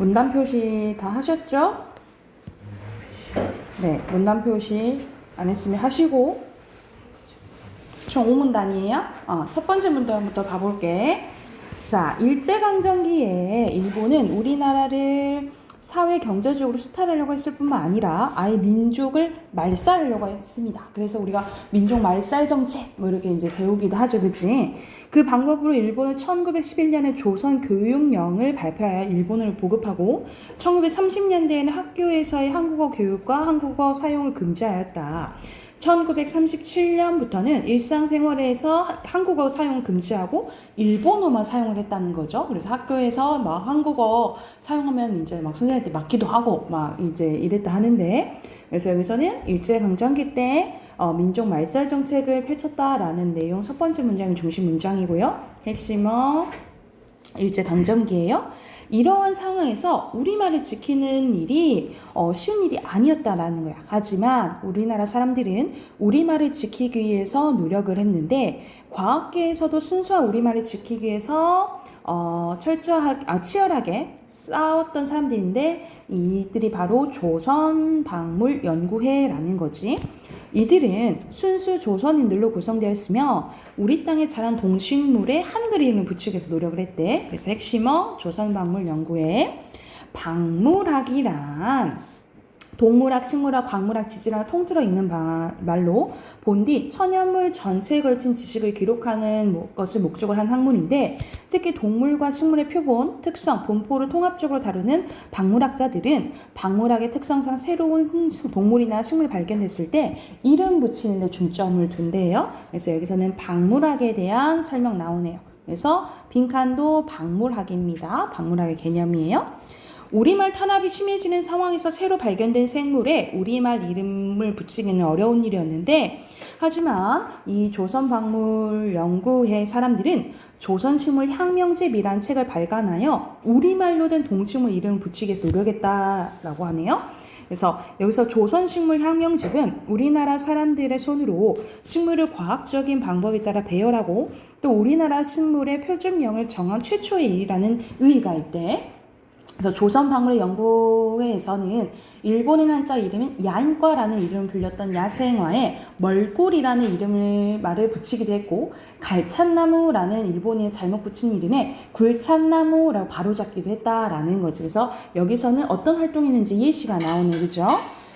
문단 표시 다 하셨죠? 네, 문단 표시 안 했으면 하시고. 총 5문단이에요. 첫 번째 문단부터 가볼게. 자, 일제강점기에 일본은 우리나라를 사회 경제적으로 수탈하려고 했을 뿐만 아니라 아예 민족을 말살하려고 했습니다. 그래서 우리가 민족 말살 정책 뭐 이렇게 이제 배우기도 하죠, 그치? 그 방법으로 일본은 1911년에 조선 교육령을 발표하여 일본어를 보급하고 1930년대에는 학교에서의 한국어 교육과 한국어 사용을 금지하였다. 1937년부터는 일상생활에서 한국어 사용을 금지하고 일본어만 사용을 했다는 거죠. 그래서 학교에서 막 한국어 사용하면 이제 막 선생님한테 맞기도 하고 막 이제 이랬다 하는데, 그래서 여기서는 일제강점기 때 민족 말살 정책을 펼쳤다라는 내용 첫 번째 문장이 중심 문장이고요. 핵심어 일제강점기예요. 이러한 상황에서 우리말을 지키는 일이 쉬운 일이 아니었다라는 거야. 하지만 우리나라 사람들은 우리말을 지키기 위해서 노력을 했는데, 과학계에서도 순수한 우리말을 지키기 위해서 치열하게 싸웠던 사람들인데, 이들이 바로 조선박물연구회라는 거지. 이들은 순수 조선인들로 구성되어 있으며 우리 땅에 자란 동식물에 한글 이름을 붙이기 위해서 노력을 했대. 그래서 핵심어 조선박물연구회. 박물학이란 동물학, 식물학, 광물학, 지질학 통틀어 있는 말로 본디 천연물 전체에 걸친 지식을 기록하는 것을 목적으로 한 학문인데, 특히 동물과 식물의 표본, 특성, 분포를 통합적으로 다루는 박물학자들은 박물학의 특성상 새로운 동물이나 식물이 발견됐을 때 이름 붙이는 데 중점을 둔대요. 그래서 여기서는 박물학에 대한 설명 나오네요. 그래서 빈칸도 박물학입니다. 박물학의 개념이에요. 우리말 탄압이 심해지는 상황에서 새로 발견된 생물에 우리말 이름을 붙이기는 어려운 일이었는데, 하지만 이 조선박물연구회 사람들은 조선식물향명집이란 책을 발간하여 우리말로 된 동식물 이름을 붙이기 위해서 노력했다라고 하네요. 그래서 여기서 조선식물향명집은 우리나라 사람들의 손으로 식물을 과학적인 방법에 따라 배열하고 또 우리나라 식물의 표준명을 정한 최초의 일이라는 의의가 있대. 그래서 조선박물연구회에서는 일본인 한자 이름인 야인과라는 이름을 불렸던 야생화에 멀굴이라는 말을 붙이기도 했고, 갈참나무라는 일본인이 잘못 붙인 이름에 굴참나무라고 바로잡기도 했다라는 거죠. 그래서 여기서는 어떤 활동했는지 예시가 나오네, 그죠?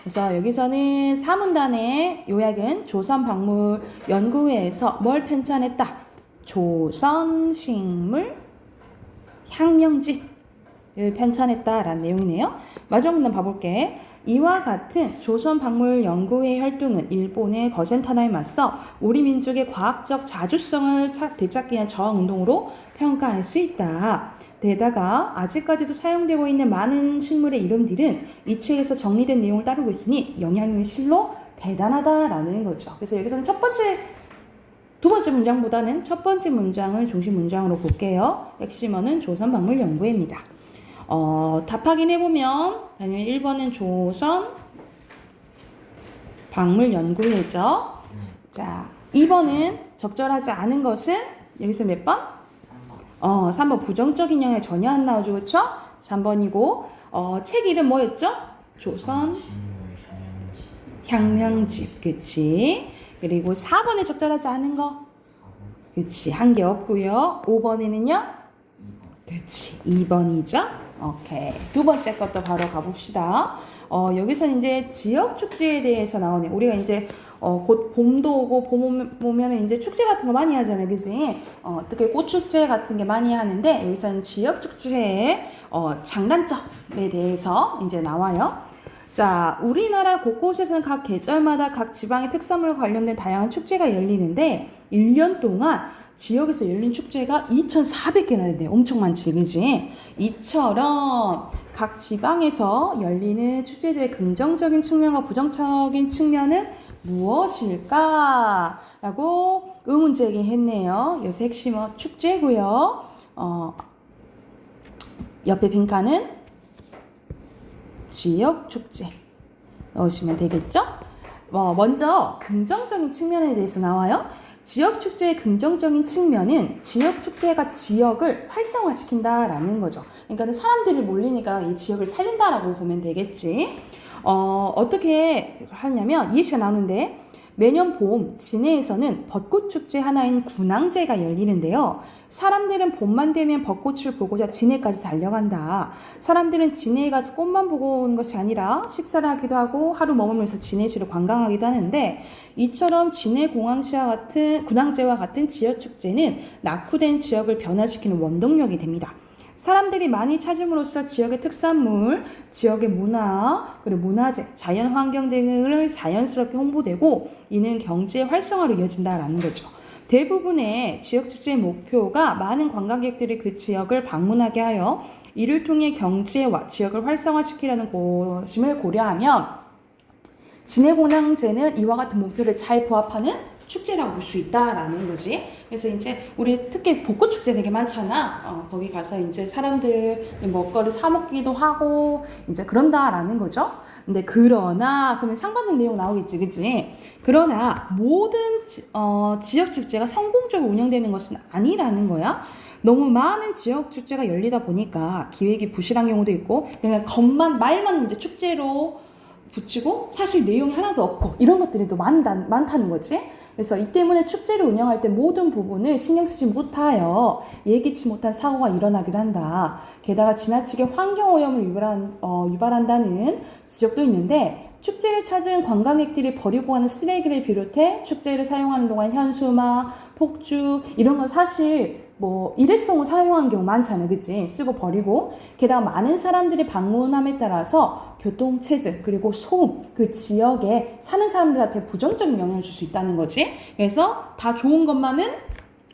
그래서 여기서는 4문단의 요약은 조선박물연구회에서 뭘 편찬했다? 조선식물 향명집 편찬했다라는 내용이네요. 마지막 문단 봐볼게. 이와 같은 조선박물연구회 활동은 일본의 거센 탄압에 맞서 우리 민족의 과학적 자주성을 되찾기 위한 저항운동으로 평가할 수 있다. 게다가 아직까지도 사용되고 있는 많은 식물의 이름들은 이 책에서 정리된 내용을 따르고 있으니 영향력이 실로 대단하다라는 거죠. 그래서 여기서는 두 번째 문장보다는 첫 번째 문장을 중심 문장으로 볼게요. 핵심어는 조선박물연구회입니다. 답 확인해보면 당연히 1번은 조선 박물연구회죠. 자, 2번은 적절하지 않은 것은 여기서 몇 번? 3번 부정적인 영향이 전혀 안 나오죠. 그쵸? 3번이고 책 이름 뭐였죠? 조선 향명집. 그치? 그리고 4번에 적절하지 않은 거? 그치, 한 개 없고요. 5번에는요? 그치, 2번이죠? 오케이. 두 번째 것도 바로 가봅시다. 여기서 이제 지역 축제에 대해서 나오네. 우리가 이제 곧 봄도 오고 봄 오면 이제 축제 같은 거 많이 하잖아요, 그지? 특히 꽃축제 같은 게 많이 하는데, 여기서는 지역 축제의 장단점에 대해서 이제 나와요. 자, 우리나라 곳곳에서는 각 계절마다 각 지방의 특산물과 관련된 다양한 축제가 열리는데 1년 동안 지역에서 열린 축제가 2,400개나 된대요. 엄청 많지, 그지? 이처럼 각 지방에서 열리는 축제들의 긍정적인 측면과 부정적인 측면은 무엇일까? 라고 의문 제기했네요. 요새 핵심어 축제고요. 옆에 빈칸은 지역 축제 넣으시면 되겠죠? 먼저 긍정적인 측면에 대해서 나와요. 지역 축제의 긍정적인 측면은 지역 축제가 지역을 활성화시킨다라는 거죠. 그러니까 사람들이 몰리니까 이 지역을 살린다라고 보면 되겠지. 어떻게 하냐면 예시가 나오는데 매년 봄 진해에서는 벚꽃 축제 하나인 군항제가 열리는데요. 사람들은 봄만 되면 벚꽃을 보고자 진해까지 달려간다. 사람들은 진해에 가서 꽃만 보고 오는 것이 아니라 식사를 하기도 하고 하루 머물면서 진해시를 관광하기도 하는데 이처럼 진해공항시와 같은 군항제와 같은 지역 축제는 낙후된 지역을 변화시키는 원동력이 됩니다. 사람들이 많이 찾음으로써 지역의 특산물, 지역의 문화, 그리고 문화재, 자연환경 등을 자연스럽게 홍보되고 이는 경제 활성화로 이어진다라는 거죠. 대부분의 지역축제의 목표가 많은 관광객들이 그 지역을 방문하게 하여 이를 통해 경제와 지역을 활성화시키려는 것임을 고려하면 진해공항제는 이와 같은 목표를 잘 부합하는 축제라고 볼 수 있다라는 거지. 그래서 이제 우리 특히 벚꽃 축제 되게 많잖아. 거기 가서 이제 사람들 먹거리 사 먹기도 하고 이제 그런다라는 거죠. 근데 그러나 그러면 상반된 내용 나오겠지, 그치? 그러나 모든 지역 축제가 성공적으로 운영되는 것은 아니라는 거야. 너무 많은 지역 축제가 열리다 보니까 기획이 부실한 경우도 있고 그냥 말만 이제 축제로 붙이고 사실 내용이 하나도 없고 이런 것들이 또 많다는 거지. 그래서 이 때문에 축제를 운영할 때 모든 부분을 신경 쓰지 못하여 예기치 못한 사고가 일어나기도 한다. 게다가 지나치게 환경오염을 유발한다는 지적도 있는데 축제를 찾은 관광객들이 버리고 가는 쓰레기를 비롯해 축제를 사용하는 동안 현수막, 폭죽 이런 건 사실 일회성으로 사용하는 경우 많잖아요. 그치? 쓰고 버리고. 게다가 많은 사람들이 방문함에 따라서 교통체증 그리고 소음 그 지역에 사는 사람들한테 부정적인 영향을 줄 수 있다는 거지. 그래서 다 좋은 것만은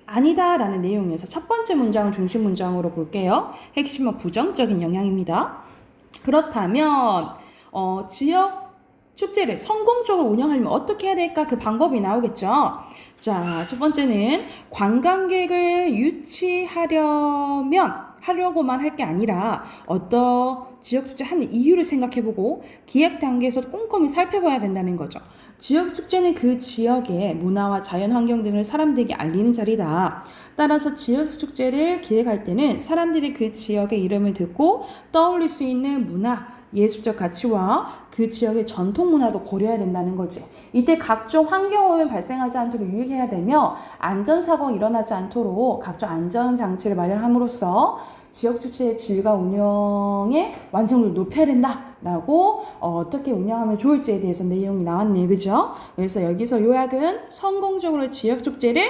아니다라는 내용이어서 첫 번째 문장을 중심 문장으로 볼게요. 핵심은 부정적인 영향입니다. 그렇다면 지역 축제를 성공적으로 운영하려면 어떻게 해야 될까? 그 방법이 나오겠죠. 자, 첫 번째는 관광객을 하려고만 할 게 아니라 어떤 지역축제 하는 이유를 생각해보고 기획 단계에서 꼼꼼히 살펴봐야 된다는 거죠. 지역축제는 그 지역의 문화와 자연환경 등을 사람들에게 알리는 자리다. 따라서 지역축제를 기획할 때는 사람들이 그 지역의 이름을 듣고 떠올릴 수 있는 문화, 예술적 가치와 그 지역의 전통 문화도 고려해야 된다는 거지. 이때 각종 환경오염이 발생하지 않도록 유의해야 되며 안전사고가 일어나지 않도록 각종 안전장치를 마련함으로써 지역축제의 질과 운영의 완성도를 높여야 된다라고 어떻게 운영하면 좋을지에 대해서 내용이 나왔네요. 그죠? 그래서 여기서 요약은 성공적으로 지역축제를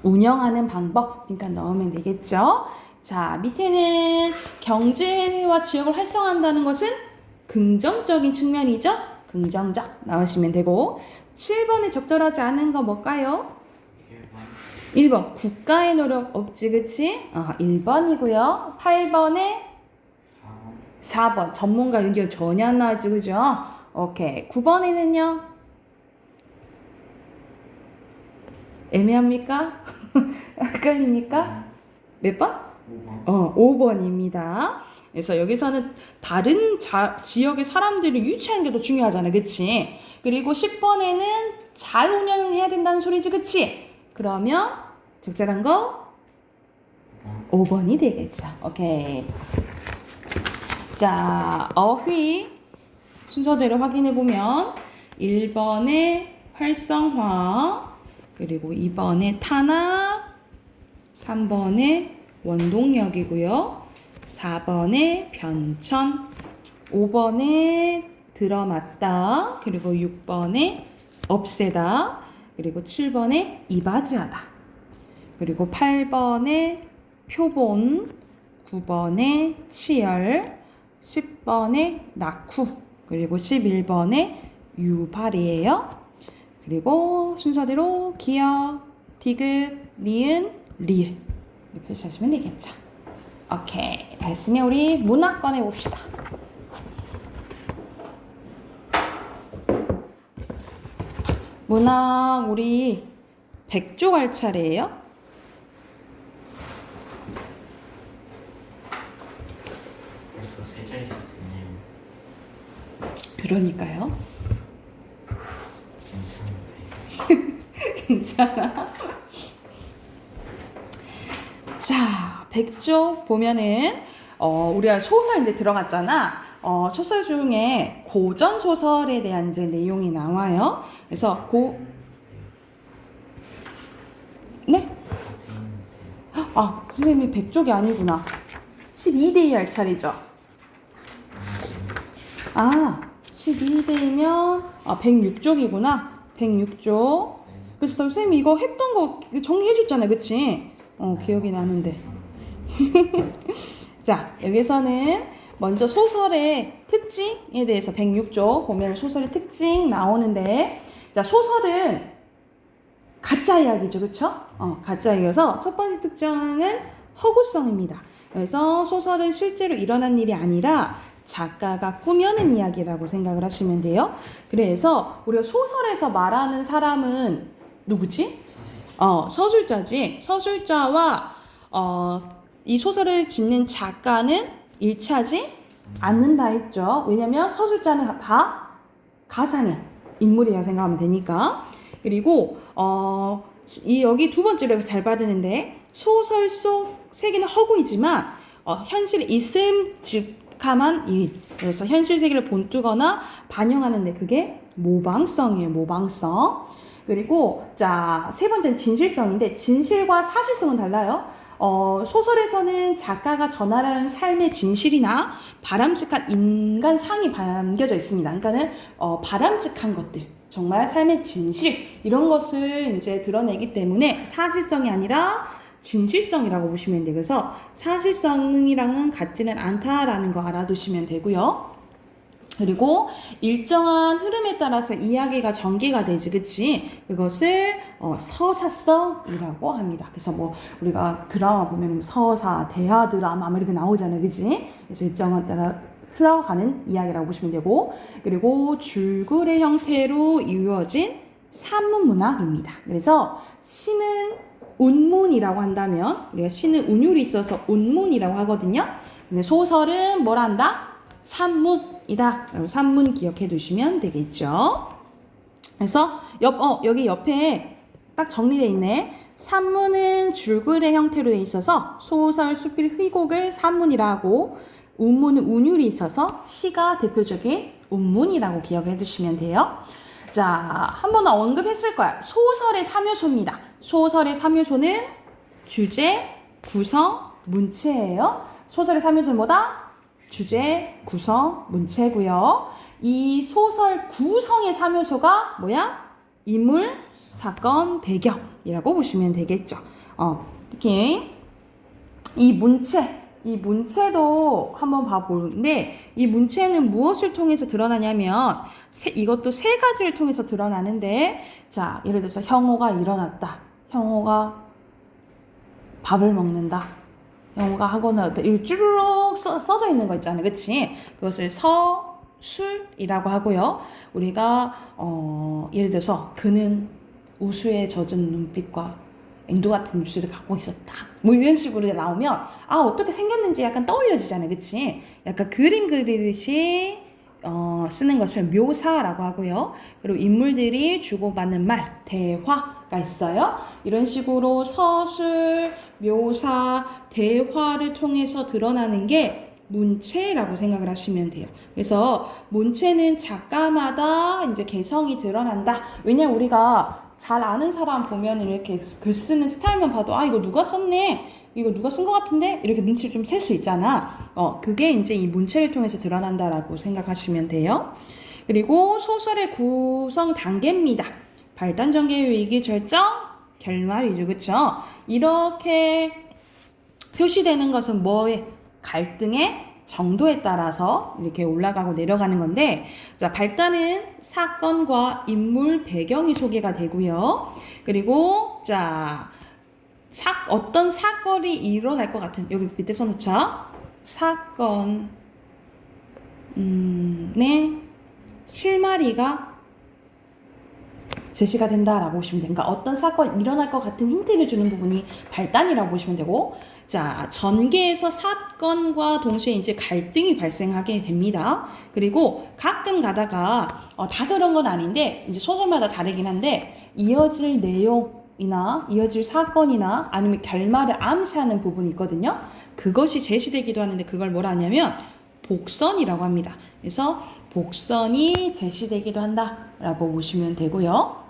운영하는 방법 그러니까 넣으면 되겠죠. 자, 밑에는 경제와 지역을 활성화한다는 것은 긍정적인 측면이죠. 긍정적 나오시면 되고 7번에 적절하지 않은 거 뭘까요? 1번 국가의 노력 없지 그치? 1번이고요 8번에 4번 전문가 의견 전혀 안 나왔지 그죠? 오케이 9번에는요 애매합니까? 헷갈립니까? 몇 번? 5번입니다. 그래서 여기서는 다른 지역의 사람들을 유치하는 게 더 중요하잖아. 그치? 그리고 10번에는 잘 운영해야 된다는 소리지. 그치? 그러면 적절한 거 5번이 되겠죠. 오케이. 자, 어휘 순서대로 확인해 보면 1번에 활성화 그리고 2번에 탄압 3번에 원동력이고요. 4번에 변천, 5번에 들어맞다, 그리고 6번에 없애다, 그리고 7번에 이바지하다, 그리고 8번에 표본, 9번에 치열, 10번에 낙후, 그리고 11번에 유발이에요. 그리고 순서대로 기역, 디귿, 니은, 릴 표시하시면 되겠죠. 오케이. 다 했으면 우리 문학 꺼내 봅시다. 문학 우리 100조 갈 차례예요. 벌써 세 자릿수 됐네요. 그러니까요. 괜찮은데. 괜찮아. 자, 100쪽 보면은 우리가 소설 이제 들어갔잖아. 소설 중에 고전 소설에 대한 이제 내용이 나와요. 그래서 네? 아, 선생님이 100쪽이 아니구나. 12대에 할 차례죠. 아, 12대이면 106쪽이구나. 106쪽. 그래서 선생님이 이거 했던 거 정리해줬잖아요. 그치? 기억이 나는데. 자, 여기서는 먼저 소설의 특징에 대해서 106쪽 보면 소설의 특징 나오는데, 자, 소설은 가짜 이야기죠. 그쵸? 가짜 이야기여서 첫 번째 특징은 허구성입니다. 그래서 소설은 실제로 일어난 일이 아니라 작가가 꾸며낸 이야기라고 생각을 하시면 돼요. 그래서 우리가 소설에서 말하는 사람은 누구지? 서술자지. 서술자와 이 소설을 짓는 작가는 일치하지 않는다 했죠. 왜냐면 서술자는 다 가상의 인물이라고 생각하면 되니까. 그리고 여기 두 번째로 잘 받으는데, 소설 속 세계는 허구이지만 현실에 있음직함한 일. 그래서 현실 세계를 본뜨거나 반영하는데 그게 모방성이에요. 모방성. 그리고 자, 세 번째는 진실성인데, 진실과 사실성은 달라요. 소설에서는 작가가 전하려는 삶의 진실이나 바람직한 인간상이 담겨져 있습니다. 그러니까는 바람직한 것들, 정말 삶의 진실, 이런 것을 이제 드러내기 때문에 사실성이 아니라 진실성이라고 보시면 돼요. 그래서 사실성이랑은 같지는 않다라는 거 알아두시면 되고요. 그리고 일정한 흐름에 따라서 이야기가 전개가 되지, 그치? 그것을 서사성이라고 합니다. 그래서 뭐 우리가 드라마 보면 서사, 대하 드라마 이렇게 나오잖아요, 그치? 그래서 일정한 따라 흘러가는 이야기라고 보시면 되고, 그리고 줄글의 형태로 이루어진 산문 문학입니다. 그래서 시는 운문이라고 한다면, 우리가 시는 운율이 있어서 운문이라고 하거든요. 근데 소설은 뭘 한다? 산문이다. 산문 기억해 두시면 되겠죠. 그래서 여기 옆에 딱 정리되어 있네. 산문은 줄글의 형태로 되어 있어서 소설, 수필, 희곡을 산문이라고, 운문은 운율이 있어서 시가 대표적인 운문이라고 기억해 두시면 돼요. 자, 한 번 언급했을 거야. 소설의 3요소입니다. 소설의 3요소는 주제, 구성, 문체예요. 소설의 3요소는 뭐다? 주제, 구성, 문체고요. 이 소설 구성의 3요소가 뭐야? 인물, 사건, 배경이라고 보시면 되겠죠. 특히 이 문체도 한번 봐보는데, 이 문체는 무엇을 통해서 드러나냐면 이것도 세 가지를 통해서 드러나는데, 자, 예를 들어서 형호가 일어났다, 형호가 밥을 먹는다, 형호가 학원을 갔다, 이렇게 쭈르륵 써져 있는 거 있잖아요, 그치? 그것을 서술이라고 하고요. 우리가 예를 들어서 그는 우수에 젖은 눈빛과 앵두 같은 입술을 갖고 있었다, 뭐 이런 식으로 나오면 어떻게 생겼는지 약간 떠올려지잖아요, 그치? 약간 그림 그리듯이 쓰는 것을 묘사라고 하고요. 그리고 인물들이 주고받는 말, 대화가 있어요. 이런 식으로 서술, 묘사, 대화를 통해서 드러나는 게 문체라고 생각을 하시면 돼요. 그래서 문체는 작가마다 이제 개성이 드러난다. 왜냐, 우리가 잘 아는 사람 보면 이렇게 글 쓰는 스타일만 봐도 이거 누가 썼네, 이거 누가 쓴 것 같은데, 이렇게 눈치를 좀 챌 수 있잖아. 그게 이제 이 문체를 통해서 드러난다라고 생각하시면 돼요. 그리고 소설의 구성 단계입니다. 발단, 전개, 위기, 절정, 결말, 위주, 그쵸? 이렇게 표시되는 것은 뭐의 갈등의 정도에 따라서 이렇게 올라가고 내려가는 건데, 자, 발단은 사건과 인물, 배경이 소개가 되고요. 그리고 자, 어떤 사건이 일어날 것 같은, 여기 밑에 써놓자. 사건 실마리가 제시가 된다라고 보시면 됩니다. 그러니까 어떤 사건이 일어날 것 같은 힌트를 주는 부분이 발단이라고 보시면 되고, 자, 전개에서 사건과 동시에 이제 갈등이 발생하게 됩니다. 그리고 가끔 가다가 다 그런 건 아닌데 이제 소설마다 다르긴 한데 이어질 내용이나 이어질 사건이나 아니면 결말을 암시하는 부분이 있거든요. 그것이 제시되기도 하는데 그걸 뭐라 하냐면 복선이라고 합니다. 그래서 복선이 제시되기도 한다라고 보시면 되고요.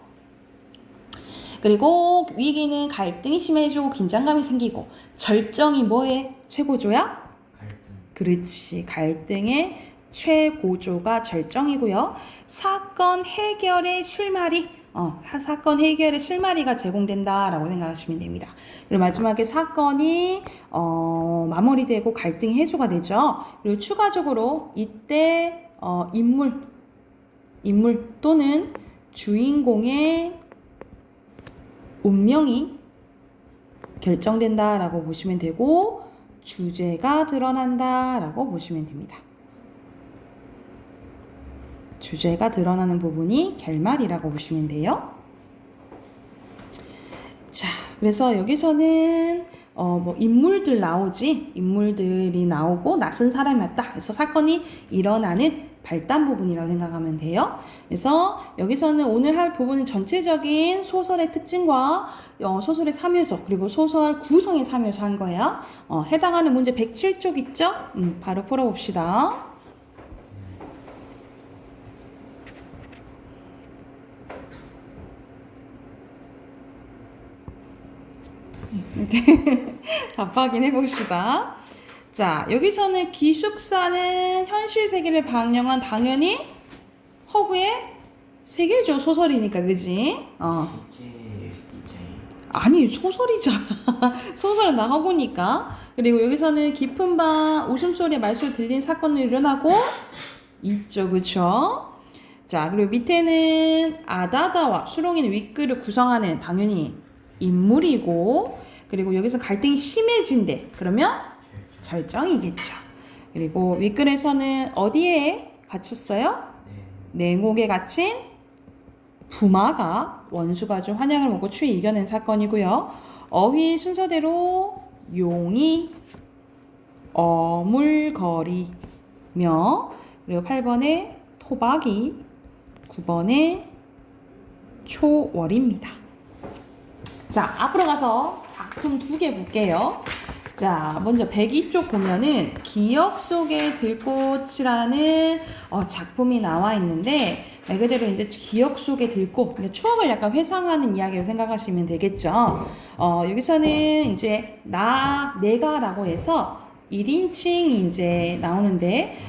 그리고 위기는 갈등이 심해지고 긴장감이 생기고 절정이 뭐의 최고조야? 갈등. 그렇지. 갈등의 최고조가 절정이고요. 사건 해결의 사건 해결의 실마리가 제공된다라고 생각하시면 됩니다. 그리고 마지막에 사건이 마무리되고 갈등이 해소가 되죠. 그리고 추가적으로 이때 인물 또는 주인공의 운명이 결정된다라고 보시면 되고 주제가 드러난다라고 보시면 됩니다. 주제가 드러나는 부분이 결말이라고 보시면 돼요. 자, 그래서 여기서는 인물들 나오지, 인물들이 나오고 낯선 사람이 왔다. 그래서 사건이 일어나는 발단 부분이라고 생각하면 돼요. 그래서 여기서는 오늘 할 부분은 전체적인 소설의 특징과 소설의 3요소 그리고 소설 구성의 3요소 한 거예요. 해당하는 문제 107쪽 있죠? 바로 풀어봅시다. 답하긴 해봅시다. 자, 여기서는 기숙사는 현실 세계를 방영한 당연히 허브의 세계죠. 소설이니까, 그지? 실제일 수 있잖아요. 아니, 소설이잖아. 소설은 나 허브니까. 그리고 여기서는 깊은 밤 웃음소리, 말소리 들린 사건이 일어나고 있죠. 그쵸? 자, 그리고 밑에는 아다다와 수롱이는 윗글을 구성하는 당연히 인물이고, 그리고 여기서 갈등이 심해진대. 그러면 절정이겠죠. 그리고 윗글에서는 어디에 갇혔어요? 냉옥에 갇힌 부마가 원수가 좀 환영을 먹고 추위 이겨낸 사건이고요. 어휘 순서대로 용이 어물거리며, 그리고 8번에 토박이, 9번에 초월입니다. 자, 앞으로 가서 작품 2개 볼게요. 자, 먼저 102쪽 보면은 기억 속의 들꽃이라는 작품이 나와 있는데 말 그대로 이제 기억 속의 들꽃, 그러니까 추억을 약간 회상하는 이야기로 생각하시면 되겠죠. 여기서는 이제 내가라고 해서 1인칭이 이제 나오는데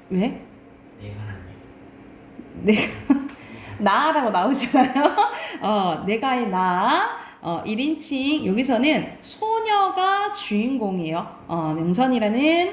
왜? 내가 나라고 나오잖아요. 내가의 나. 1인칭 여기서는 소녀가 주인공이에요. 명선이라는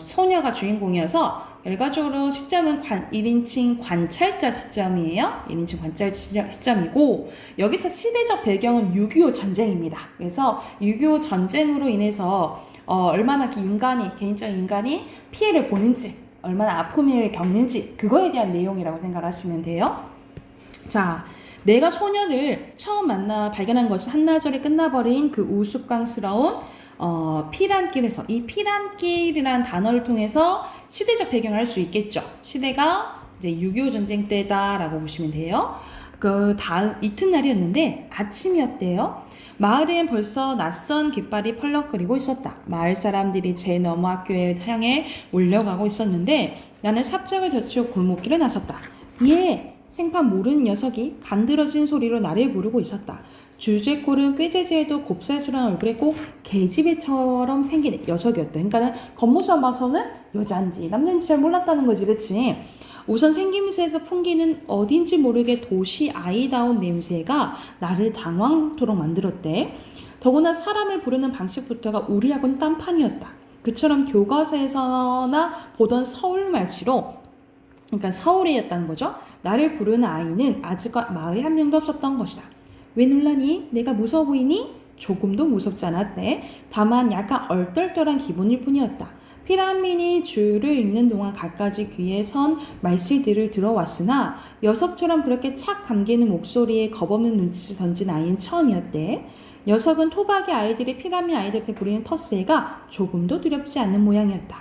소녀가 주인공이어서 결과적으로 시점은 1인칭 관찰자 시점이에요. 1인칭 관찰자 시점이고 여기서 시대적 배경은 6.25 전쟁입니다. 그래서 6.25 전쟁으로 인해서 얼마나 개인적 인간이 피해를 보는지 얼마나 아픔을 겪는지 그거에 대한 내용이라고 생각하시면 돼요. 자, 내가 소녀를 처음 발견한 것이 한나절에 끝나버린 그 우스꽝스러운 피란길에서 이 피란길이라는 단어를 통해서 시대적 배경을 알 수 있겠죠. 시대가 이제 6.25 전쟁 때다라고 보시면 돼요. 그 다음 이튿날이었는데 아침이었대요. 마을엔 벌써 낯선 깃발이 펄럭거리고 있었다. 마을 사람들이 제 너머 학교에 향해 몰려가고 있었는데 나는 삽장을 젖히고 골목길에 나섰다. 예! 생판 모르는 녀석이 간드러진 소리로 나를 부르고 있었다. 주제꼴은 꾀재재해도 곱살스러운 얼굴에 꼭 계집애처럼 생긴 녀석이었다. 그러니까 겉모습만 봐서는 여자인지 남자인지 잘 몰랐다는 거지, 그치? 우선 생김새에서 풍기는 어딘지 모르게 도시 아이다운 냄새가 나를 당황토록 만들었대. 더구나 사람을 부르는 방식부터가 우리하고는 딴판이었다. 그처럼 교과서에서나 보던 서울 말씨로, 그러니까 서울이었다는 거죠. 나를 부르는 아이는 아직 마을에 한 명도 없었던 것이다. 왜 놀라니? 내가 무서워 보이니? 조금도 무섭지 않았대. 다만 약간 얼떨떨한 기분일 뿐이었다. 피라민이 줄을 읽는 동안 갖가지 귀에 선 말씨들을 들어왔으나 녀석처럼 그렇게 착 감기는 목소리에 겁없는 눈짓을 던진 아이는 처음이었대. 녀석은 토박이 아이들이 피라미 아이들한테 부리는 텃세가 조금도 두렵지 않는 모양이었다.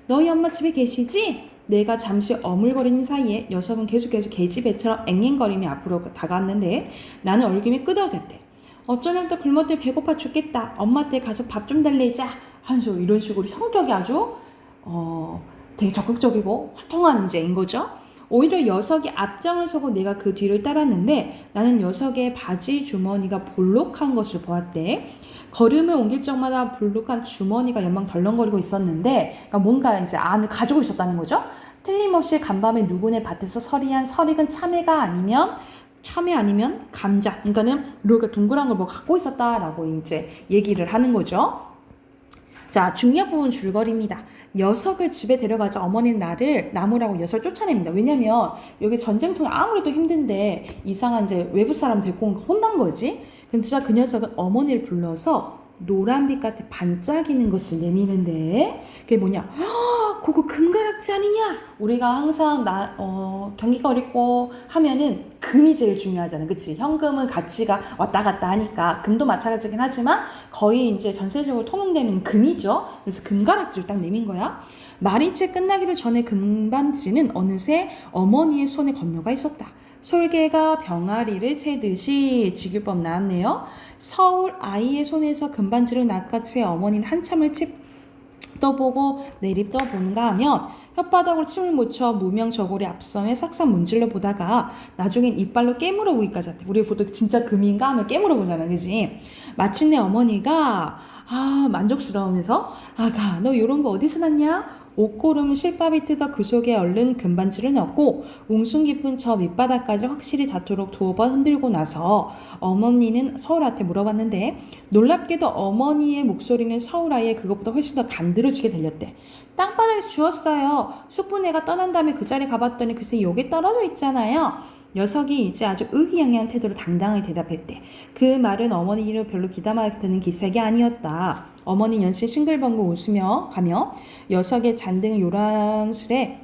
너희 엄마 집에 계시지? 내가 잠시 어물거리는 사이에 녀석은 계속해서 계집애처럼 앵앵거리며 앞으로 다가왔는데 나는 얼굴이 끄덕였대. 어쩌면 또 굶을 때 배고파 죽겠다. 엄마 댁 가서 밥 좀 달래자. 한소 이런 식으로 성격이 아주 되게 적극적이고 화통한 이제인 거죠. 오히려 녀석이 앞장을 서고 내가 그 뒤를 따랐는데 나는 녀석의 바지 주머니가 볼록한 것을 보았대. 걸음을 옮길 적마다 볼록한 주머니가 연방 덜렁거리고 있었는데 그러니까 뭔가 이제 안을 가지고 있었다는 거죠. 틀림없이 간밤에 누구네 밭에서 서리한 설익은 참외 아니면 감자. 그러니까는 이렇게 동그란 걸 뭐 갖고 있었다라고 이제 얘기를 하는 거죠. 자, 중요한 부분 줄거리입니다. 녀석을 집에 데려가자 어머니는 나를 나무라고 녀석을 쫓아냅니다. 왜냐면 여기 전쟁통에 아무래도 힘든데 이상한 이제 외부 사람 데리고 온 거 혼난 거지. 근데 그 녀석은 어머니를 불러서 노란빛 같은 반짝이는 것을 내미는데 그게 뭐냐? 그거 금가락지 아니냐? 우리가 항상 경기가 어렵고 하면은 금이 제일 중요하잖아. 그치? 현금은 가치가 왔다 갔다 하니까 금도 마찬가지긴 하지만 거의 이제 전세적으로 통용되는 금이죠. 그래서 금가락지를 딱 내민 거야. 말이 채 끝나기를 전에 금반지는 어느새 어머니의 손에 건너가 있었다. 솔개가 병아리를 채듯이 직유법 나왔네요. 서울 아이의 손에서 금반지를 낚아채 어머니는 한참을 떠보고 내립떠보는가 하면 혓바닥으로 침을 묻혀 무명저고리 앞섬에 싹싹 문질러 보다가 나중엔 이빨로 깨물어 보기까지 했대. 우리 보통 진짜 금인가 하면 깨물어 보잖아, 그지? 마침내 어머니가 만족스러우면서 아가 너 이런 거 어디서 났냐? 옷고름 실밥이 뜯어 그 속에 얼른 금반지를 넣고 웅숭 깊은 저 밑바닥까지 확실히 닿도록 2번 흔들고 나서 어머니는 서울아한테 물어봤는데 놀랍게도 어머니의 목소리는 서울아이의 그것보다 훨씬 더 간드러지게 들렸대. 땅바닥에 주웠어요. 숯분해가 떠난 다음에 그 자리에 가봤더니 글쎄 여기 떨어져 있잖아요. 녀석이 이제 아주 의기양양한 태도로 당당하게 대답했대. 그 말은 어머니를 별로 귀담아 듣는 기색이 아니었다. 어머니 연신 싱글벙글 웃으며 가며 녀석의 잔등을 요란스레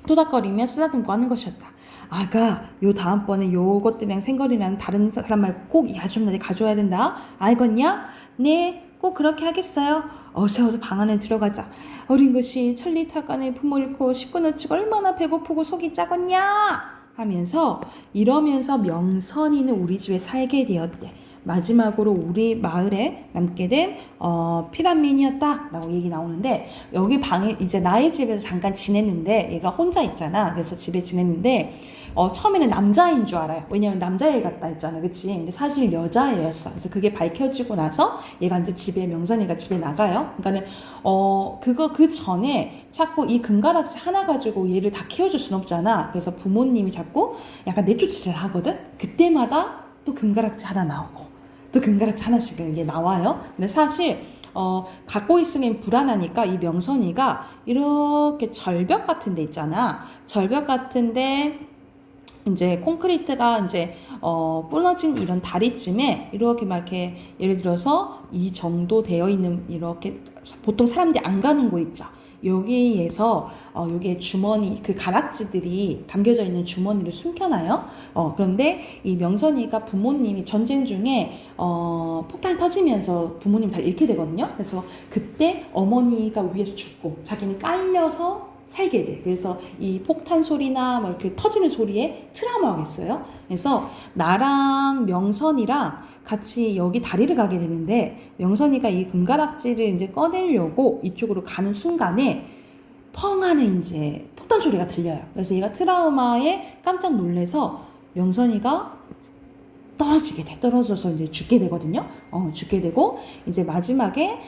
토닥거리며 쓰다듬고 하는 것이었다. 아가, 요 다음번에 요것들이랑 생거리라는 다른 사람 말고 꼭 이 아줌마한테 가져와야 된다. 알겠냐? 네, 꼭 그렇게 하겠어요. 어서 방 안에 들어가자. 어린 것이 천리타간에 부모 잃고 식구 놓치고 얼마나 배고프고 속이 작았냐? 하면서 이러면서 명선이는 우리 집에 살게 되었대. 마지막으로 우리 마을에 남게 된 피란민이었다라고 얘기 나오는데 여기 방에 이제 나의 집에서 잠깐 지냈는데 얘가 혼자 있잖아. 그래서 집에 지냈는데 처음에는 남자인 줄 알아요. 왜냐면 남자애 같다 했잖아, 그치? 근데 사실 여자애였어. 그래서 그게 밝혀지고 나서 얘가 이제 명선이가 집에 나가요. 그러니까는 그 전에 자꾸 이 금가락지 하나 가지고 얘를 다 키워줄 순 없잖아. 그래서 부모님이 자꾸 약간 내쫓기를 하거든. 그때마다 또 금가락지 하나 나오고 또 금가락지 하나씩 이게 나와요. 근데 사실 갖고 있으면 불안하니까 이 명선이가 이렇게 절벽 같은 데 있잖아. 절벽 같은데 이제 콘크리트가 이제 부러진 이런 다리쯤에 이렇게 막 이렇게 예를 들어서 이 정도 되어 있는 이렇게 보통 사람들이 안 가는 곳 있죠. 여기에서 여기에 주머니 그 가락지들이 담겨져 있는 주머니를 숨겨놔요. 그런데 이 명선이가 부모님이 전쟁 중에 폭탄 터지면서 부모님 다 잃게 되거든요. 그래서 그때 어머니가 위에서 죽고 자기는 깔려서 살게 돼. 그래서 이 폭탄 소리나 뭐 이렇게 터지는 소리에 트라우마가 있어요. 그래서 나랑 명선이랑 같이 여기 다리를 가게 되는데 명선이가 이 금가락지를 이제 꺼내려고 이쪽으로 가는 순간에 펑 하는 이제 폭탄 소리가 들려요. 그래서 얘가 트라우마에 깜짝 놀래서 명선이가 떨어져서 이제 죽게 되거든요. 죽게 되고, 이제 마지막에,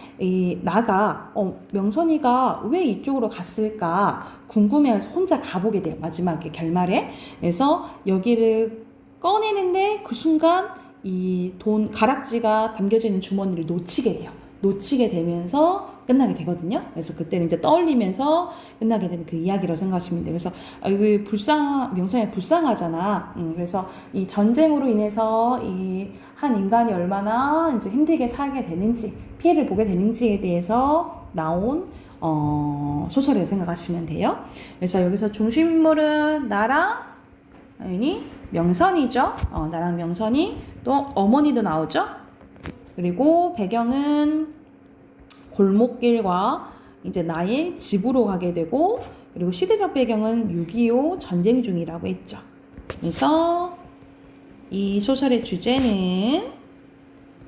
명선이가 왜 이쪽으로 갔을까 궁금해서 혼자 가보게 돼요. 마지막에 결말에. 그래서 여기를 꺼내는데 그 순간 가락지가 담겨져 있는 주머니를 놓치게 돼요. 놓치게 되면서 끝나게 되거든요. 그래서 그때는 이제 떠올리면서 끝나게 되는 그 이야기라고 생각하시면 돼요. 그래서 명성이 불쌍하잖아. 그래서 이 전쟁으로 인해서 이 한 인간이 얼마나 이제 힘들게 살게 되는지, 피해를 보게 되는지에 대해서 나온 소설이라고 생각하시면 돼요. 그래서 여기서 중심인물은 나랑 명선이죠. 나랑 명선이 또 어머니도 나오죠. 그리고 배경은 골목길과 이제 나의 집으로 가게 되고, 그리고 시대적 배경은 6.25 전쟁 중이라고 했죠. 그래서 이 소설의 주제는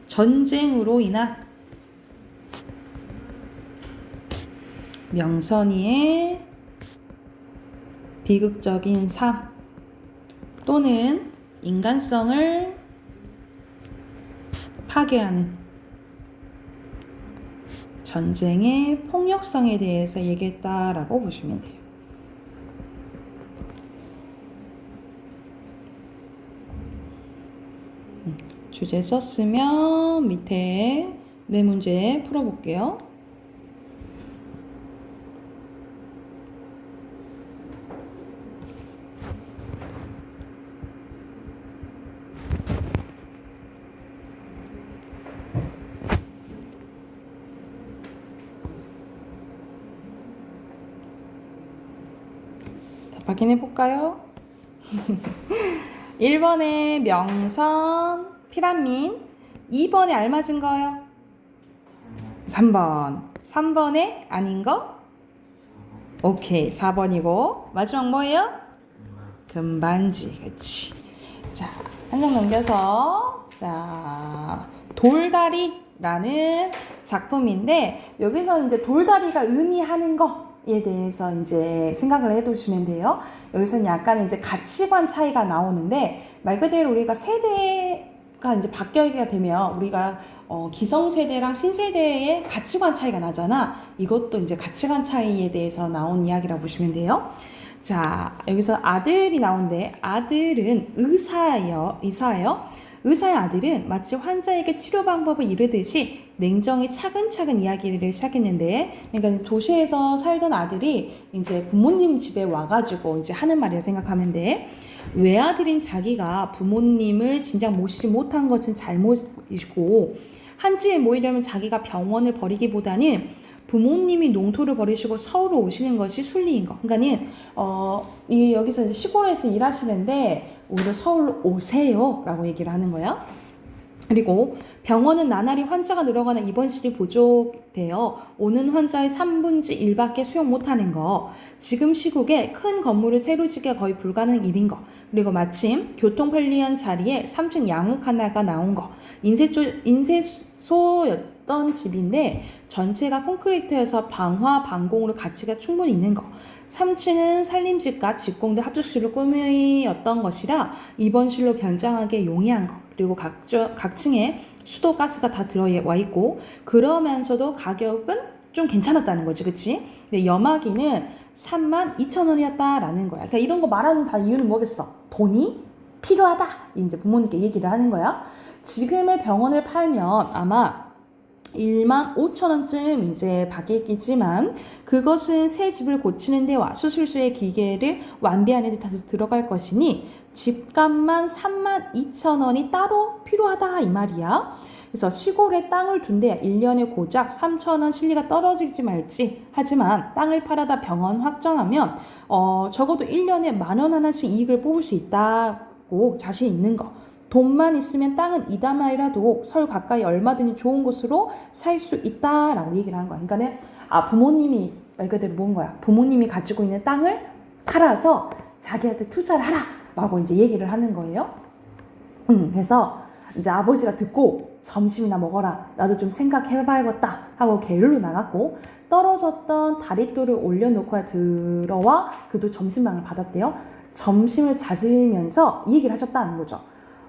전쟁으로 인한 명선이의 비극적인 삶 또는 인간성을 파괴하는 전쟁의 폭력성에 대해서 얘기했다라고 보시면 돼요. 주제 썼으면 밑에 네 문제 풀어볼게요. 확인해 볼까요? 1번에 명선, 피란민. 2번에 알맞은 거요? 3번. 3번에 아닌 거? 오케이, 4번이고. 마지막 뭐예요? 금반지. 그치. 자, 한 장 넘겨서. 자, 돌다리라는 작품인데, 여기서 이제 돌다리가 의미하는 거에 대해서 이제 생각을 해 두시면 돼요. 여기서는 약간 이제 가치관 차이가 나오는데, 말 그대로 우리가 세대가 이제 바뀌게 되면 우리가 기성세대랑 신세대의 가치관 차이가 나잖아. 이것도 이제 가치관 차이에 대해서 나온 이야기라고 보시면 돼요. 자, 여기서 아들이 나오는데, 아들은 의사예요. 의사의 아들은 마치 환자에게 치료 방법을 이르듯이 냉정히 차근차근 이야기를 시작했는데, 그러니까 도시에서 살던 아들이 이제 부모님 집에 와가지고 이제 하는 말이라 생각하면 돼. 외아들인 자기가 부모님을 진작 모시지 못한 것은 잘못이고, 한 집에 모이려면 자기가 병원을 버리기보다는 부모님이 농토를 버리시고 서울로 오시는 것이 순리인 거. 그러니까는 여기서 이제 시골에서 일하시는데 오히려 서울로 오세요라고 얘기를 하는 거야. 그리고 병원은 나날이 환자가 늘어가는 입원실이 부족되어 오는 환자의 3분의 1밖에 수용 못하는 거. 지금 시국에 큰 건물을 새로 짓기가 거의 불가능한 일인 거. 그리고 마침 교통 편리한 자리에 3층 양옥 하나가 나온 거. 인쇄소였던 집인데 전체가 콘크리트여서 방화, 방공으로 가치가 충분히 있는 거. 3층은 살림집과 직공대 합숙실로 꾸미었던 것이라 입원실로 변장하게 용이한 거. 그리고 각 층에 수도 가스가 다 들어와 있고, 그러면서도 가격은 좀 괜찮았다는 거지, 그치? 근데 염화기는 32,000원이었다라는 거야. 그러니까 이런 거 말하는 다 이유는 뭐겠어? 돈이 필요하다. 이제 부모님께 얘기를 하는 거야. 지금의 병원을 팔면 아마 15,000원쯤 이제 받겠지만, 그것은 새 집을 고치는 데와 수술수의 기계를 완비하는 데 다 들어갈 것이니 집값만 32,000원이 따로 필요하다 이 말이야. 그래서 시골에 땅을 둔 데 1년에 고작 3,000원 실리가 떨어질지 말지, 하지만 땅을 팔아다 병원 확정하면 적어도 1년에 10,000원 하나씩 이익을 뽑을 수 있다고 자신 있는 거. 돈만 있으면 땅은 이담하이라도 서울 가까이 얼마든지 좋은 곳으로 살 수 있다라고 얘기를 한 거야. 그러니까는 부모님이 말 그대로 뭔 거야? 부모님이 가지고 있는 땅을 팔아서 자기한테 투자를 하라라고 이제 얘기를 하는 거예요. 그래서 이제 아버지가 듣고 점심이나 먹어라. 나도 좀 생각해봐야겠다 하고 게을러 나갔고, 떨어졌던 다리돌을 올려놓고 들어와 그도 점심방을 받았대요. 점심을 찾으면서 이 얘기를 하셨다는 거죠.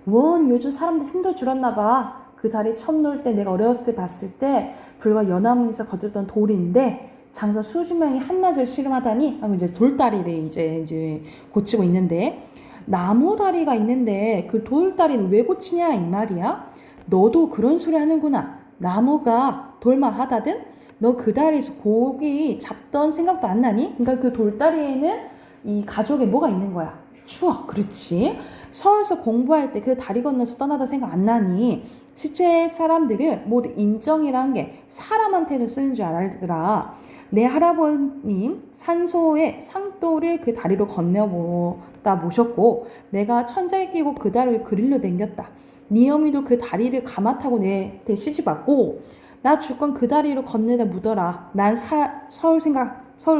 요즘 사람들 힘도 줄었나 봐. 그 다리 처음 놓을 때 내가 어렸을 때 봤을 때 불과 연화문에서 거들던 돌인데 장사 수십 명이 한낮을 씨름하다니 하고 이제 돌다리를 이제 고치고 있는데, 나무 다리가 있는데 그 돌다리는 왜 고치냐 이 말이야. 너도 그런 소리 하는구나. 나무가 돌만하다든 너 그 다리에서 고기 잡던 생각도 안 나니? 그러니까 그 돌다리에는 이 가족에 뭐가 있는 거야? 추억. 그렇지. 서울서 공부할 때 그 다리 건너서 떠나다 생각 안 나니? 시체 사람들은 모두 인정이란 게 사람한테는 쓰는 줄 알더라. 내 할아버님 산소에 상도를 그 다리로 건너보다 모셨고, 내가 천장에 끼고 그 다리를 그릴로 댕겼다. 네 어미도 그 다리를 가마타고 내 시집왔고 나 죽건 그 다리로 건네다 묻어라. 난 서울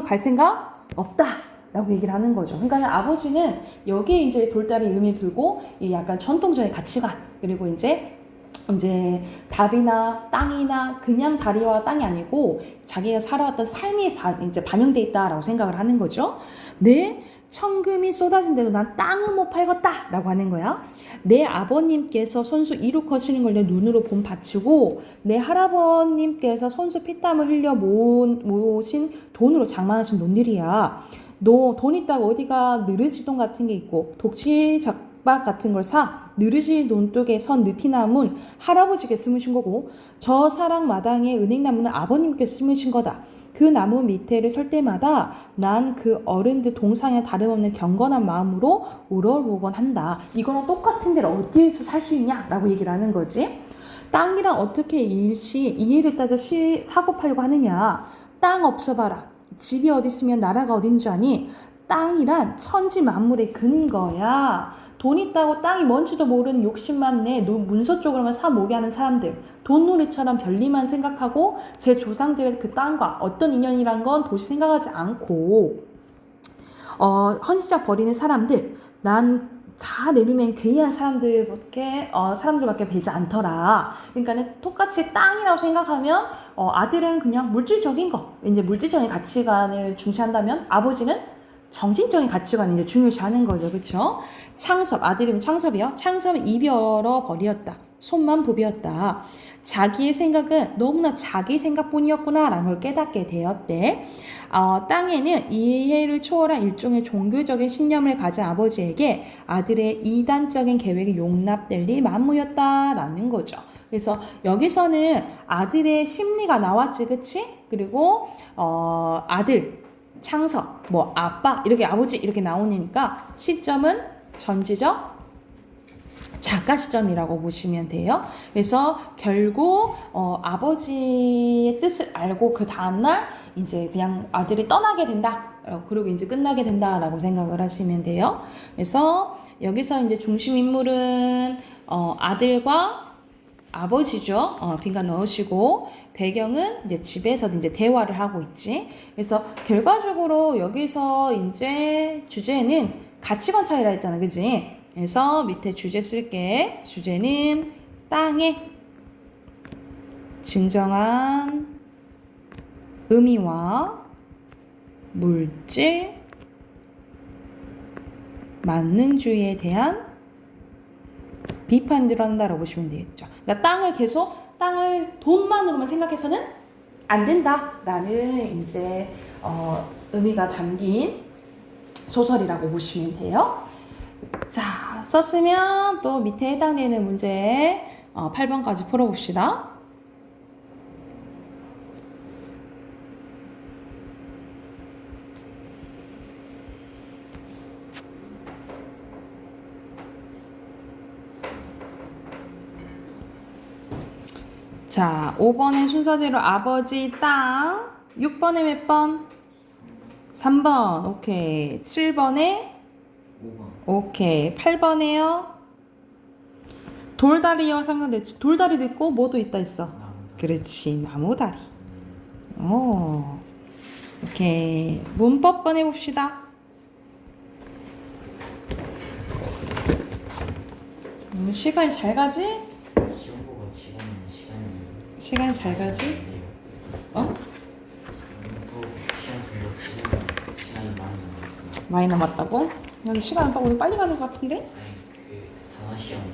갈 생각 없다. 라고 얘기를 하는 거죠. 그러니까 아버지는 여기에 이제 돌다리 의미 들고 이 약간 전통적인 가치관 그리고 이제 답이나 땅이나 그냥 다리와 땅이 아니고 자기가 살아왔던 삶이 이제 반영돼 있다라고 생각을 하는 거죠. 네, 천금이 쏟아진대도 난 땅은 못 팔겠다 라고 하는 거야. 내 아버님께서 손수 이룩 거시는 걸 내 눈으로 본 바치고 내 할아버님께서 손수 피땀을 흘려 모으신 돈으로 장만하신 논일이야. 너 돈 있다고 어디가 느르지돈 같은 게 있고 독지 작박 같은 걸 사 느르지 논둑에 선 느티나무는 할아버지께 심으신 거고 저 사랑 마당에 은행나무는 아버님께 심으신 거다. 그 나무 밑에를 설 때마다 난 그 어른들 동상이나 다름없는 경건한 마음으로 우러보곤 한다. 이거랑 똑같은 데를 어디에서 살 수 있냐? 라고 얘기를 하는 거지. 땅이랑 어떻게 이해를 따져 사고 팔고 하느냐? 땅 없어 봐라. 집이 어디 있으면 나라가 어딘 줄 아니? 땅이란 천지 만물의 근거야. 돈 있다고 땅이 뭔지도 모르는 욕심만 내 문서 쪽으로만 사 모게 하는 사람들. 돈놀이처럼 별리만 생각하고 제 조상들의 그 땅과 어떤 인연이란 건 도저히 생각하지 않고 헌시작 버리는 사람들. 난 다 내 눈엔 괴이한 사람들밖에 배지 않더라. 그러니까는 똑같이 땅이라고 생각하면 아들은 그냥 물질적인 거, 이제 물질적인 가치관을 중시한다면 아버지는 정신적인 가치관을 이제 중요시하는 거죠, 그렇죠? 창섭, 아들이면 창섭이요. 창섭은 입이 얼어 버리었다. 손만 부비었다. 자기의 생각은 너무나 자기 생각뿐이었구나라는 걸 깨닫게 되었대. 땅에는 이해를 초월한 일종의 종교적인 신념을 가진 아버지에게 아들의 이단적인 계획이 용납될 리 만무였다라는 거죠. 그래서 여기서는 아들의 심리가 나왔지, 그치? 그리고 아들, 창섭, 뭐 아빠, 이렇게 아버지 이렇게 나오니까 시점은 전지적 작가 시점이라고 보시면 돼요. 그래서 결국 아버지의 뜻을 알고 그 다음날 이제 그냥 아들이 떠나게 된다. 그리고 이제 끝나게 된다라고 생각을 하시면 돼요. 그래서 여기서 이제 중심 인물은 아들과 아버지죠. 빈칸 넣으시고 배경은 이제 집에서도 이제 대화를 하고 있지. 그래서 결과적으로 여기서 이제 주제는 가치관 차이라 했잖아, 그지? 그래서 밑에 주제 쓸게. 주제는 땅의 진정한 의미와 물질 만능주의에 대한 비판이 들어간다라고 보시면 되겠죠. 그러니까 땅을 돈만으로만 생각해서는 안 된다라는 이제 의미가 담긴 소설이라고 보시면 돼요. 자, 썼으면 또 밑에 해당되는 문제 8번까지 풀어봅시다. 자, 5번의 순서대로 아버지 땅, 6번에 몇 번? 3번, 오케이. 7번에 5번. 오케이. 8번에요. 돌다리와 상관됐지. 돌다리도 있고 뭐도 있다 있어. 그렇지. 나무다리. 오. 오케이. 문법 꺼내봅시다. 시간이 잘 가지? 시험 보고 지금 시간이 잘 가지? 시험 보고 시험 보고 지금 시간이 많이 남았어요. 많이 남았다고? 근데 시간 딱 오늘 빨리 가는 것 같은데? 아니 그 단어 시험이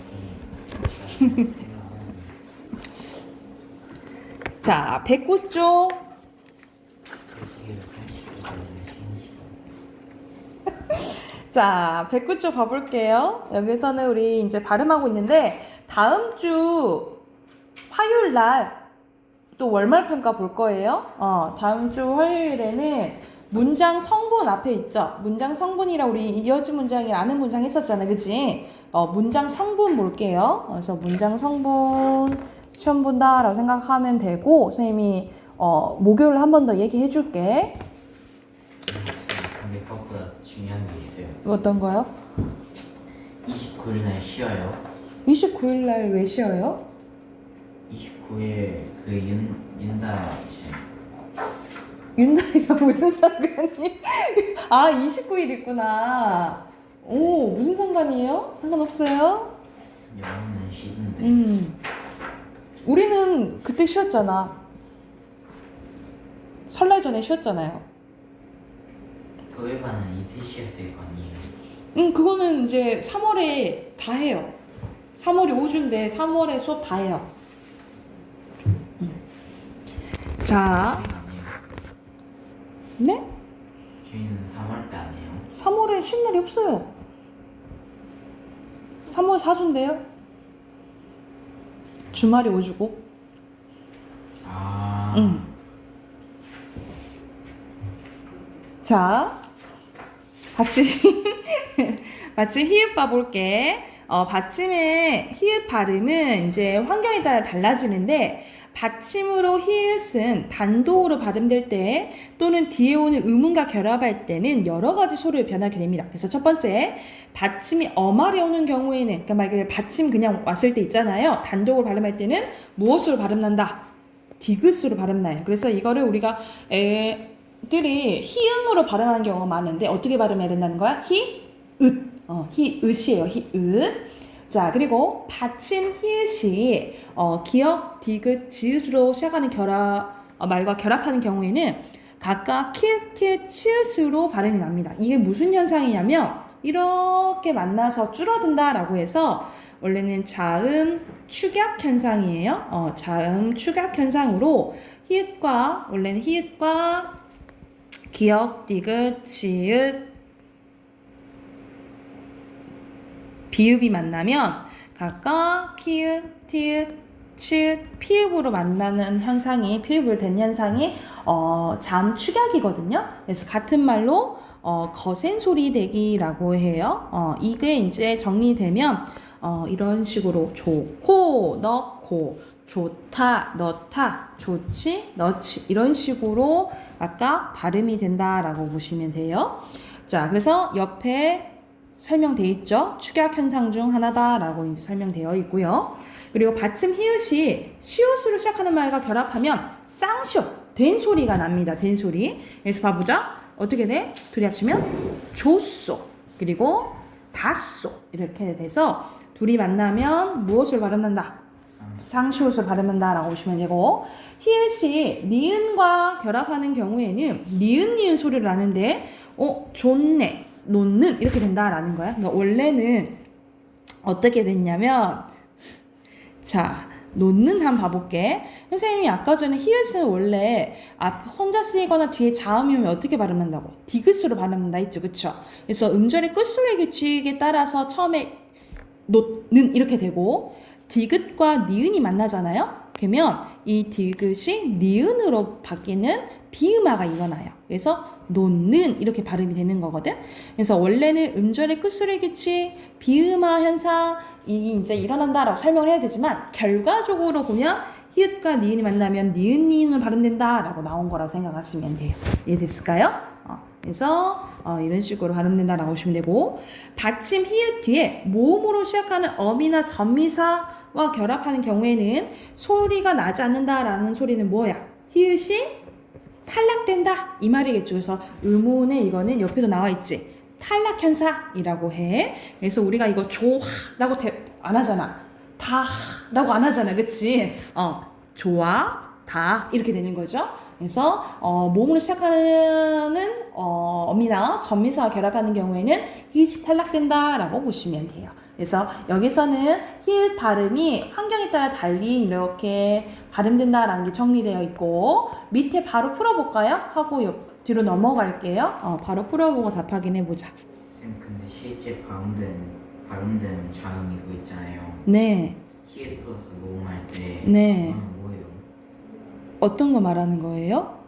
생각하는. 자, 109쪽. 그 30분까지는 쉬는 시간. 자, 109쪽 봐볼게요. 여기서는 우리 이제 발음하고 있는데 다음 주 화요일 날 또 월말 평가 볼 거예요. 다음 주 화요일에는 문장 성분 앞에 있죠. 문장 성분이라 우리 이어진 문장이라는 문장 했었잖아, 그치? 문장 성분 볼게요. 그래서 문장 성분 시험 본다라고 생각하면 되고 선생님이 목요일 한 번 더 얘기해 줄게. 근데 그것보다 중요한 게 있어요. 어떤 거요? 29일 날 쉬어요. 29일 날 왜 쉬어요? 29일 그 윤달 윤달이랑 무슨 상관이? 아, 29일 있구나. 오, 무슨 상관이에요? 상관없어요? 영어는 쉬던데. 우리는 그때 쉬었잖아. 설날 전에 쉬었잖아요. 토요일만은 이틀 쉬었을 거 아니에요. 그거는 이제 3월에 다 해요. 3월이 5주인데 3월에 수업 다 해요. 자, 저희는 안 해요. 네? 저희는 3월 때 안 해요. 3월에 쉰 날이 없어요. 3월 4주인데요. 주말이 5주고. 아. 자, 받침. 받침 히읗 봐볼게. 받침의 히읗 발음은 이제 환경에 따라 달라지는데, 받침으로 히읗은 단독으로 발음될 때 또는 뒤에 오는 의문과 결합할 때는 여러 가지 소리를 변하게 됩니다. 그래서 첫 번째, 받침이 어말에 오는 경우에는, 그러니까 말 그대로 받침 그냥 왔을 때 있잖아요. 단독으로 발음할 때는 무엇으로 발음난다? 디귿으로 발음나요. 그래서 이거를 우리가 들이 히읗으로 발음하는 경우가 많은데 어떻게 발음해야 된다는 거야? 히읗. 히읗이에요. 히읗. 자, 그리고 받침 히읗이 기역, 디귿, 지읒으로 시작하는 말과 결합하는 경우에는 각각 키읔, 티읕, 치읓으로 발음이 납니다. 이게 무슨 현상이냐면 이렇게 만나서 줄어든다라고 해서 원래는 자음 축약 현상이에요. 자음 축약 현상으로 원래는 히읗과 기역, 디귿, 지읒, 비읍이 만나면 각각 키읔, 티읕, 치읓, 피읍으로 만나는 현상이 피읍으로 된 현상이 자음 축약이거든요. 그래서 같은 말로 거센 소리 대기라고 해요. 이게 이제 정리되면 이런 식으로 좋고 넣고 좋다 넣다 좋지 넣지 이런 식으로 각각 발음이 된다라고 보시면 돼요. 자, 그래서 옆에 설명되어 있죠. 축약 현상 중 하나다라고 이제 설명되어 있고요. 그리고 받침 히읗이 시옷으로 시작하는 말과 결합하면 쌍시옷 된 소리가 납니다. 된 소리. 그래서 봐보자. 어떻게 돼? 둘이 합치면 조소 그리고 다소 이렇게 돼서 둘이 만나면 무엇을 발음한다? 쌍시옷을 발음한다라고 보시면 되고, 히읗이 니은과 결합하는 경우에는 니은 소리를 나는데 좋네 놓는 이렇게 된다라는 거야. 그러니까 원래는 어떻게 됐냐면, 자, 놓는 한번 봐볼게. 선생님이 아까 전에 히읗은 원래 혼자 쓰이거나 뒤에 자음이 오면 어떻게 발음한다고? 디귿으로 발음한다 했죠, 그쵸? 그래서 음절의 끝소리 규칙에 따라서 처음에 놓는 이렇게 되고 디귿과 니은이 만나잖아요. 그러면 이 디귿이 니은으로 바뀌는 비음화가 일어나요. 그래서 놓는 이렇게 발음이 되는 거거든. 그래서 원래는 음절의 끝소리 규칙, 비음화 현상이 이제 일어난다라고 설명을 해야 되지만 결과적으로 보면 히읗과 니은이 만나면 니은으로 발음된다라고 나온 거라고 생각하시면 돼요. 이해됐을까요? 그래서 이런 식으로 발음된다라고 보시면 되고, 받침 히읗 뒤에 모음으로 시작하는 어미나 전미사와 결합하는 경우에는 소리가 나지 않는다라는 소리는 뭐야? 히읗이 탈락된다 이 말이겠죠. 그래서 의문에 이거는 옆에도 나와 있지. 탈락 현상이라고 해. 그래서 우리가 이거 조라고 안 하잖아. 다라고 안 하잖아, 그치? 좋아, 다 이렇게 되는 거죠. 그래서 모음으로 시작하는 어미나 전미사와 결합하는 경우에는 히읗이 탈락된다라고 보시면 돼요. 그래서 여기서는 히읗 발음이 환경에 따라 달리 이렇게 발음된다라는 게 정리되어 있고, 밑에 바로 풀어볼까요? 하고 뒤로 넘어갈게요. 바로 풀어보고 답 확인해보자. 쌤, 근데 실제 발음된 자음이 그거 있잖아요. 네. 히읗 플러스 모음할 때 네. 그거는 뭐예요? 어떤 거 말하는 거예요?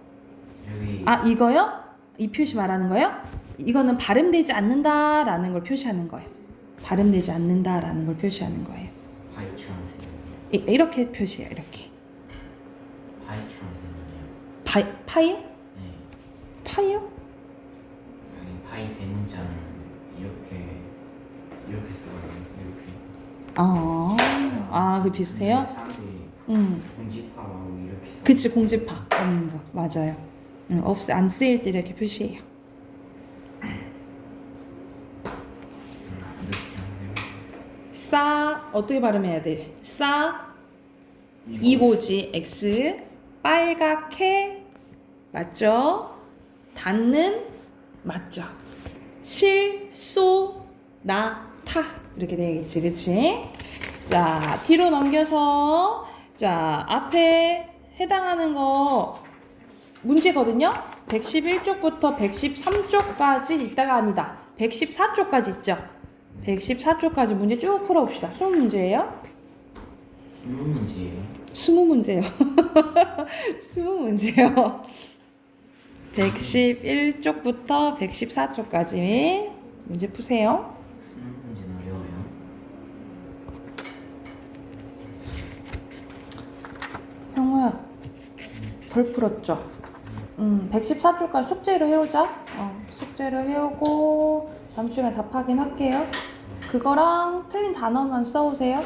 여기 이거요? 이 표시 말하는 거예요? 이거는 발음되지 않는다라는 걸 표시하는 거예요. 발음되지 않는다라는 걸 표시하는 거예요. 파이처럼 생겼네요. 이렇게 표시해요. 이렇게. 파이처럼 생겼네요. 파이요? 네. 파이요? 아니, 파이 대문자는 이렇게 쓰거든요. 이렇게. 아, 그 비슷해요? 사람들이 공집하고 이렇게 써. 그치, 공집파 없는 거 맞아요. 안 쓰일 때 이렇게 표시해요. 이렇게 하면 싸 어떻게 발음해야 돼? 싸 이고지 x 빨갛게 맞죠? 닿는 맞죠? 실소 나타 이렇게 되겠지, 그치? 자, 뒤로 넘겨서 자 앞에 해당하는 거 문제거든요. 111쪽부터 113쪽까지 읽다가 아니다. 114쪽까지 있죠. 114쪽까지 문제 쭉 풀어봅시다. 20문제예요. 20문제예요. 20문제요. 20문제요. 111쪽부터 114쪽까지 문제 푸세요. 쓰는 문제는 어려워요. 형우야, 덜 풀었죠? 114쪽까지 숙제로 해오자. 숙제로 해오고 다음 시간에 답하긴 할게요. 그거랑 틀린 단어만 써오세요.